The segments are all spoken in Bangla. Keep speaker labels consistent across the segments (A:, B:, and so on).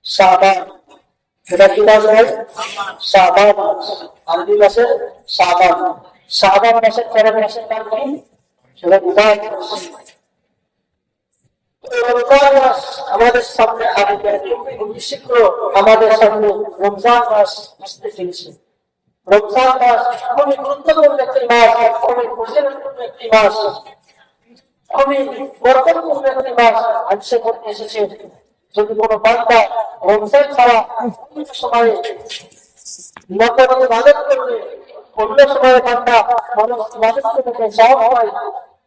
A: শাবান, এটা কি মাস হয়? শাবান মাস, আরবি মাসে শাবান। শাবান মাসের পরের মাসের নাম কি? সেটা রমজান মাস। রমজান মাস আমাদের সামনে আসবে, খুবই শীঘ্র আমাদের সামনে রমজান মাস আসতে চলেছে। রমজান মাস খুবই গুরুত্বপূর্ণ একটি মাস, খুবই ফজিলতপূর্ণ একটি মাস, খুবই বরকতপূর্ণ একটি মাস আজকে করতে এসেছে। যদি কোনো বান্দা রমজান ছাড়া অন্য সময়ে নকল ইবাদত করবে, অন্য সময়ে বান্দা মানুষ ইবাদত করতে সওয়াব হয়,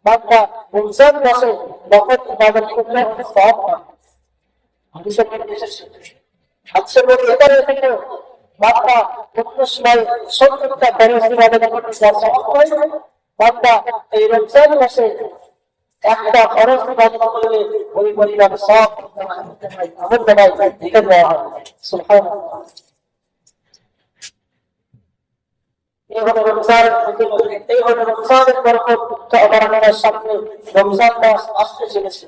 A: বান্দা রমজান মাসে নকল ইবাদত করলে সওয়াব হয়। হাদিসে বলে এসেছে, হাদিসে বলে এবারে থেকে বান্দা অন্য সময় ৭০টা ফরজ ইবাদত করতে সওয়াব হয়, বান্দা এই রমজান মাসে একটা ফরজ ইবাদত করলে ওই পরিমাণ সওয়াব আমল নামায় লিখে দেওয়া হয়। সুবহানাল্লাহ। এই হলো রমজানের ফজিলত, এই হলো রমজানের বরকত। তো আমাদের সামনে রমজান মাস আসতে চলেছে,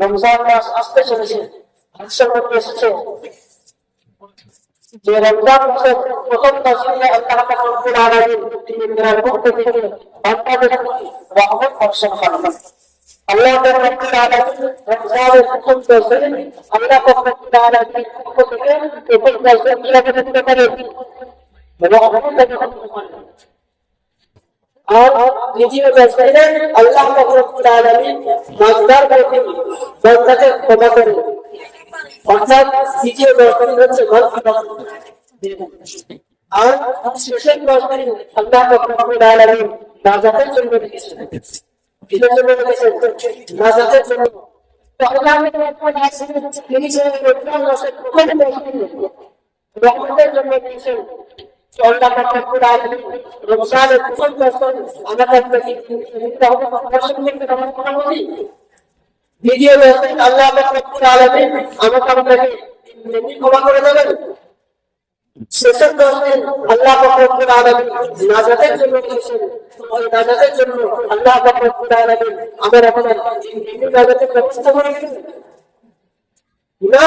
A: রমজান মাস আসতে চলেছে। হাদিসের মধ্যে এসেছে যে রমজান মাসের প্রথম 10 দিনে আল্লাহ পাক রব্বুল আলামিন তিনি তার পক্ষ থেকে বান্দাদের প্রতি রহমত বর্ষণ করেন। আল্লাহ পাক রব্বুল আলামিন রমজানের প্রথম 10 দিনে আল্লাহ পাক রব্বুল আলামিন পক্ষ থেকে এই 10 দিন কিভাবে দিতে পারে রহমত দান করেন। আর দ্বিতীয় 10 দিনে আল্লাহ পাক রব্বুল আলামিন বান্দার প্রতি বান্দাকে ক্ষমা করেন। অর্থাৎ দ্বিতীয় 10 দিন হচ্ছে আর শেষের 10 দিন আল্লাহ পাক রব্বুল আলামিন নাজাতের জন্য রেখেছেন। কিসের জন্য রেখেছেন? নাজাতের জন্য। তো আল্লাহ পাক রব্বুল আলামিন তিনি যে রমজান মাসের প্রথম 10 দিন রহমতের জন্য রেখেছেন। তো আল্লাহ পাক রব্বুল আলামিন রমজানের প্রথম 10 দিন আমাদের রহমত বর্ষণ করতে আমরা বলি। দ্বিতীয় 10 দিন আল্লাহ পাক রব্বুল আলামিন আমাদেরকে এমনি ক্ষমা করে দেবেন। শেষের 10 দিন আল্লাহ পাক রব্বুল আলামিন নাজাতের জন্য রেখেছেন। ওই নাজাতের জন্য আল্লাহ পাক রব্বুল আলামিন আমাদের এমনি নাজাতের ব্যবস্থা করে রেখেছেন না।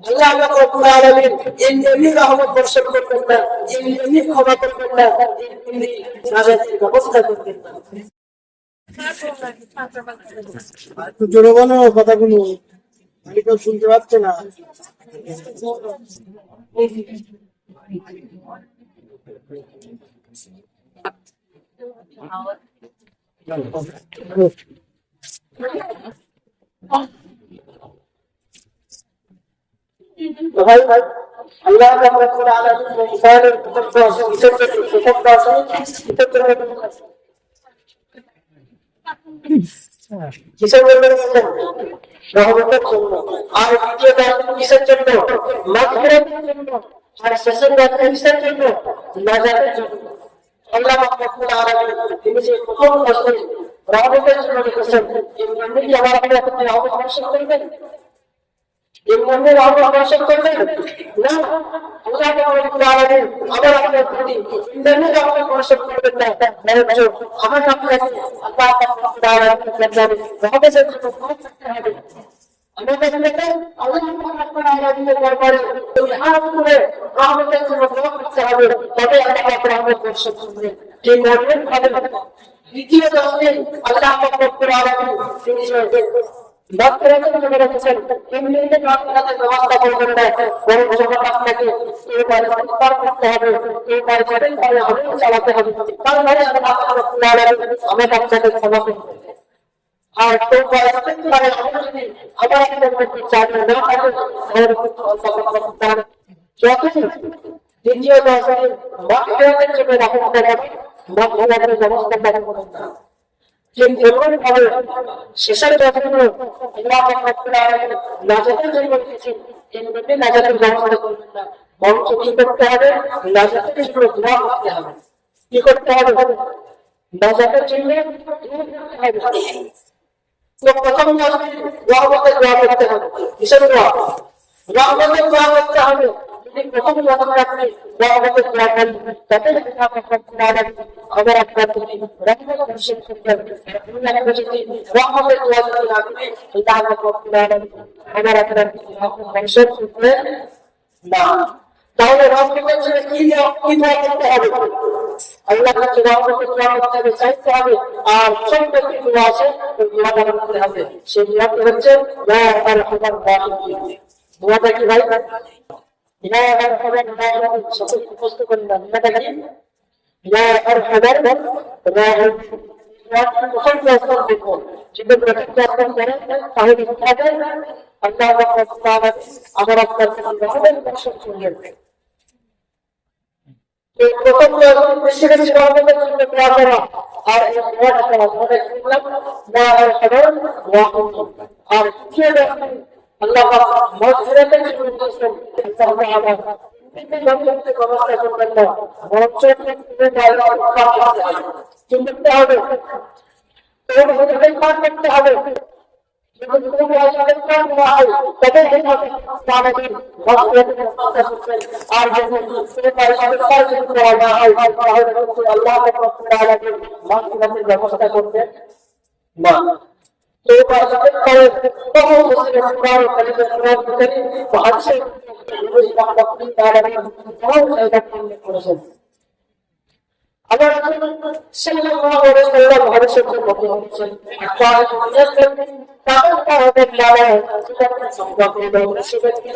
A: আল্লাহ পাক রব্বুল আলামিন এমনি রহমত বর্ষণ করবেন না, এমনি ক্ষমা করবেন না, এমনি নাজাতের ব্যবস্থা করবেন না। একটু জোরে বলো কথাগুলো, আমি কেউ শুনতে পাচ্ছে না। ভাই ভাই আল্লাহ পাক রব্বুল আলামিন ইসরায়েলের প্রথম 10 কিসের জন্য রহমতের জন্য। আর দ্বিতীয় 10 দিন কিসের জন্য? মাগফিরাতের জন্য। আর শেষের 10 দিন কিসের জন্য? নাজাতের জন্য। আল্লাহ পাক রব্বুল আলামিন তিনি যে প্রথম 10 দিন রহমতের জন্য রেখেছেন, এমনি কি আমার আপনার প্রতি রহমত বর্ষণ করবেন? এমনি রহমত বর্ষণ করবেন না। আল্লাহ পাক রব্বুল আলামিন আমার আপনার প্রতি এমনি রহমত বর্ষণ করবেন না। আমার আপনাকে আল্লাহ পাক রব্বুল আলামিন রহমতের জন্য দোয়া করতে হবে। আমাদের কাছে আল্লাহ পাক রব্বুল আলামিনের দরবারে হাত তুলে রহমতের জন্য দোয়া করতে হবে, তবে আল্লাহ পাক রহমত বর্ষণ করবেন। এই মর্মের ভাবে দ্বিতীয় 10 দিন আল্লাহ পাক রব্বুল আলামিন তিনি মাগফিরাতের জন্য রেখেছেন, এমনিতে মাগফিরাতের ব্যবস্থা করবেন না, বরং যখন আপনাকে এই পরিস্থিতি পার করতে হবে, এই পরিস্থিতি আমাকে চালাতে হবে, তাহলে আল্লাহ পাক রব্বুল আলামিন আমাকে আপনাকে ক্ষমা করবেন। আর তো পরিস্থিতি মানে আমরা যদি আবার একটা করতে চাই না তাহলে যখন দ্বিতীয় 10 দিন মাগফিরাতের জন্য রাখা হবে, মাগফিরাতের ব্যবস্থা করবেন না। শেষের 10 দিন আল্লাহ পাক রব্বুল আলামিন নাজাতের জন্য রেখেছেন, এমনি নাজাতের ব্যবস্থা করবেন না, বরং কি করতে হবে? নাজাতের জন্য দোয়া করতে হবে। কি করতে হবে? নাজাতের জন্য দোয়া করতে হবে। তো প্রথম 10 দিন রহমতের দোয়া করতে হবে। কিসের দোয়া? রহমতের দোয়া করতে হবে। প্রথম যখন আপনি রহমতের দোয়া করেন তবে আবার আপনার প্রতি রহমত বর্ষণ করবেন। রহমতের দোয়া যদি আপনি আবার আপনার রহমত বর্ষণ করবেন না। তাহলে রহমতের জন্য কি দোয়া করতে হবে? আল্লাহ কাছে রহমতের দোয়া করতে হবে, চাইতে হবে। আর ছোট্ট একটি দোয়া আছে, ওই দোয়াটা করতে হবে। সেই দোয়াটি হচ্ছে লা আরহামার রাহিমিন। দোয়াটা কি ভাই? লা আরহামার রাহিমিন। সকলে মুখস্থ করে নেন। দোয়াটা কি? লা আরহামার রাহিমিন। প্রথম ক্লাস করব, যদি প্রথম ক্লাস করেন তাহলে কি হবে? আল্লাহ তাআলা আমার আপনার রহমত বর্ষণ করবেন। এই প্রথম বেশি বেশি রহমতের জন্য দোয়া করা, আর এই দোয়াটা করা আমাদের শুনলাম লা আরহামার রাহিমিন। আর দ্বিতীয় আল্লাহ মাগফিরাতের জন্য বলছেন আল্লাহ তাআলা কিন্তু জগতে ব্যবস্থা করবেন না, বরং চোখে চিনতে হবে, তোর হৃদয় পাক করতে হবে। যখন তুমি আল্লাহর নাম হয় তবে আমাদের মাগফিরাতের ব্যবস্থা করবেন। আর যখন তুমি আল্লাহর করা না হয় তাহলে আল্লাহ তাআলা মাগফিরাতের ব্যবস্থা করবেন না। তো বাজারে করে বহু মুসলিম কারো কাছে কোরআন থেকে আছে নবী পাক তাআলা বহু জায়গা থেকে করেছেন। আল্লাহ সাল্লাল্লাহু আলাইহি ওয়াসাল্লাম হাদিসের মধ্যে বলেছেন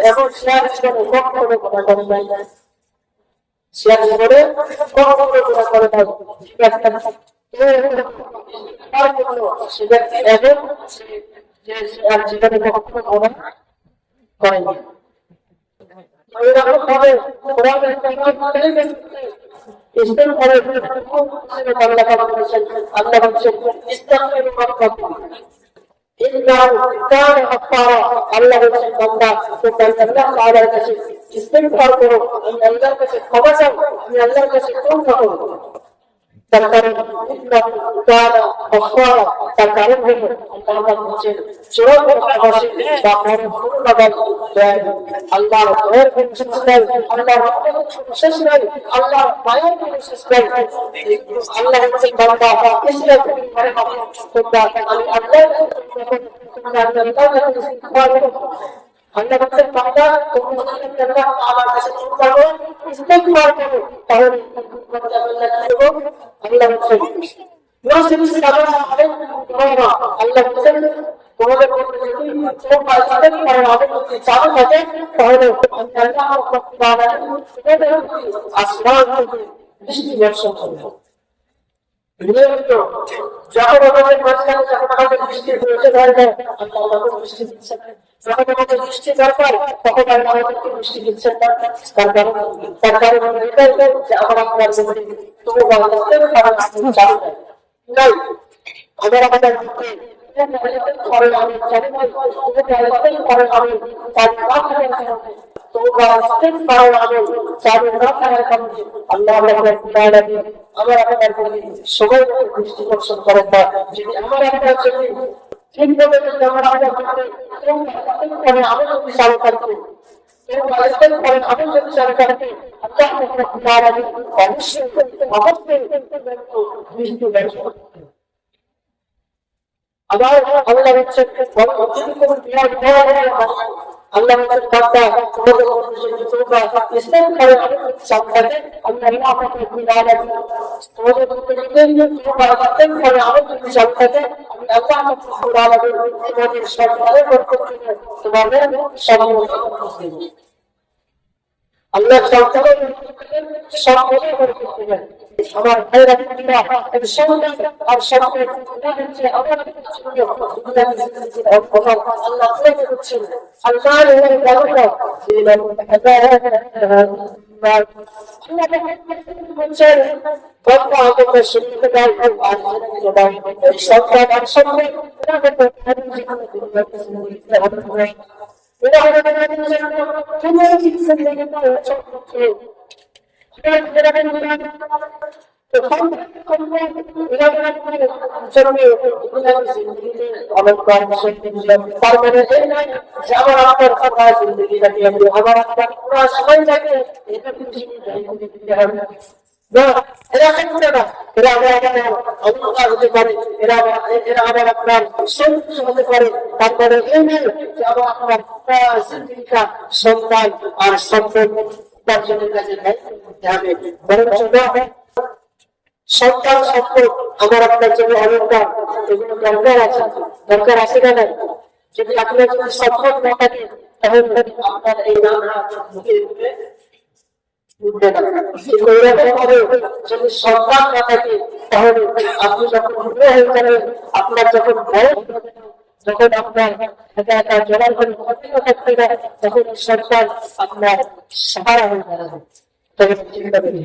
A: এমন শেয়ার জীবনে কখনো কথা বলে নাই, শেয়ার জীবনে কখনো কথা বলে নাই। ঠিক আছে, আর কোনো সে ব্যক্তি এমন যে আর জীবনে কখনো কথা করেনি। এরকম ভাবে কোরআনের ইসলাম করে আল্লাহ বলেছেন, আল্লাহ বলেছেন ইস্তাগফিরু রাব্বাকুম ইন্নাহু কানা গাফফারা। আল্লাহ বলেছেন বান্দা তোমরা আল্লাহ তাআলার কাছে ইস্তিগফার করো, আমি আল্লাহর কাছে ক্ষমা চাও, আমি আল্লাহর কাছে তওবা করো। তার কারণ ইন্নাহু কানা গাফফারা, তার কারণ হলো আল্লাহ বলেছেন সূরা আল-কাসিম বা আল্লাহর দয়ার কোনো শেষ নাই, আল্লাহর রহমতের কোনো শেষ নাই, আল্লাহর মায়ার কোনো শেষ নাই। আল্লাহ বলেছেন বান্দা ইসলাম করে তোমরা আমি আল্লাহর আল্লাহ বলেছেন বান্দা তোমরা আমার কাছে তওবা করো, ইস্তিগফার করো, তাহলে আল্লাহ বলেছেন আল্লাহ বলেছেন তোমাদের চালু থাকে তাহলে আসমান বৃষ্টি বর্ষণ হবে। যখন আমাদের মাঝখানে যখন আমাদের বৃষ্টি প্রয়োজন হয় না, আল্লাহ বৃষ্টি দিচ্ছেন। যখন আমাদের বৃষ্টি দরকার তখন আমাদেরকে বৃষ্টি দিচ্ছেন না। তার কারণ এটাই যে আমরা আপনার জীবনে তবু চালু নাই। আবার আমাদের সবাই দৃষ্টি আকর্ষণ করেন না। যদি আমার আপনার যদি ঠিকভাবে আমি যদি চালু থাকবো আমি যদি চালু থাকবো অবশ্যই আবার আল্লাহ হচ্ছে আল্লাহ ইসলাম করে সাথে আল্লাহ তোমাদের তোমাদের আল্লাহ আমার ভাইরা আর সবাই আল্লাহ করছেন এরা করে না, এরা অন্ধকার হতে পারে, এরা আবার আপনার সন্তুষ্ট হতে পারে। তারপরে এই নিয়ে যে আবার আপনার সন্তান আর সম্পদ উপার্জনের কাছে করতে হবে। বরঞ্চ সন্তান সম্পদ আমার আপনার জন্য অলঙ্কার, এগুলো দরকার আছে না নাই? যদি আপনার যদি সম্পদ না থাকে তাহলে আপনার এই নাম যদি সন্তান না থাকে তাহলে আপনি যখন হয়ে যাবেন, আপনার যখন বয়স, যখন আপনার জড়ার ঘরে থাকতে যায়, তখন সন্তান আপনার সাহারা হয়ে দাঁড়াবে। তবে চিন্তা করি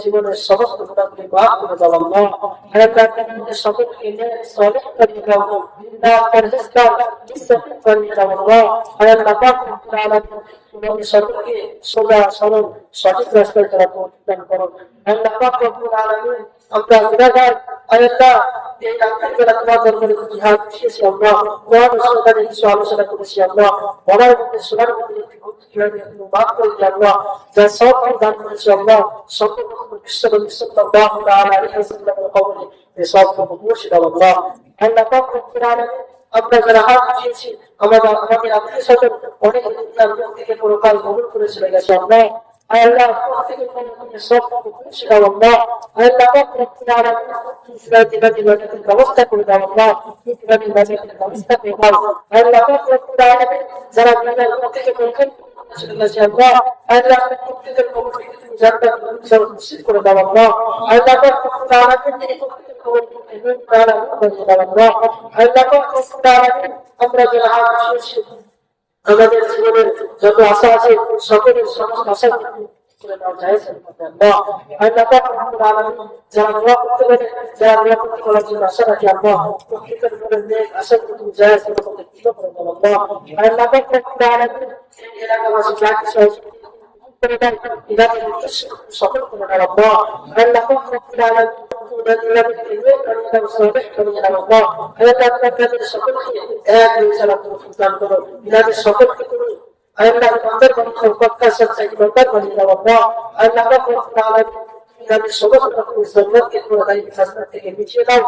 A: জীবনের সমস্ত গুণাগুলি মাফ করে দাও আল্লাহ। সকলকে সলিহ করে দাও, সকলকে সোজা সরল সঠিক রাস্তায় তারা প্রতিদান করো। আমরা গুনাহগার আল্লাহ, এই রাতের বেলা তোমার দরবারে জিহাদ দিয়েছি আল্লাহ, কোরআন ও সুন্নাহর কিছু আলোচনা করেছি আল্লাহ, বলার মধ্যে শোনার মধ্যে একটি ভুল কিভাবে মাফ করে দিই আল্লাহ, যা সব দান করেছি আল্লাহ, সকল বিশ্বনবী সাল্লাল্লাহু আলাইহি ওয়াসাল্লামের কওলে এই সব মুর্শিদ আল্লাহ। আল্লাহ পাক রব্বুল আলামিন, আমরা যারা হাত দিয়েছি আমাদের আত্মীয় স্বজন অনেক দুনিয়ার মুখ থেকে পরকাল কবুল করে চলে গেছে আল্লাহ। আল্লাহ থেকে সব মুর্শিদ আল্লাহ। আল্লাহ পাক রব্বুল আলামিন ব্যবস্থা করে দাও আল্লাহ, ব্যবস্থা করে দাও আল্লাহ পাক রব্বুল আলামিন। যারা দুনিয়ার মুখ থেকে পরকাল চলে গেছে আল্লাহ, আল্লাহ প্রত্যেকের কবর থেকে তুমি জান্নাত নিশ্চিত করে দাও আল্লাহ। আল্লাহ পাক রব্বুল আলামিন আমাদের জীবনের যত আশা আছে সকলের সমস্ত আশা যারা দোয়া করতে পারে, যারা দোয়া করতে করার জন্য আশা রাখি আল্লাহ, প্রত্যেকের মনের নেক আশা তুমি জায়েজ করে দিতে পারো আল্লাহ। আল্লাহ পাক রব্বুল আলামিন এলাকাবাসী যা কিছু সকল করে আল্লাহ। আল্লাহ পাক রব্বুল আলামিন সকলকে করুন আল্লাহ, আমাদের কথা সচ্চাই কথা বলি আল্লাহ। আল্লাহ পাক রব্বুল আলামিন সমস্ত থেকে মিছিয়ে দাও।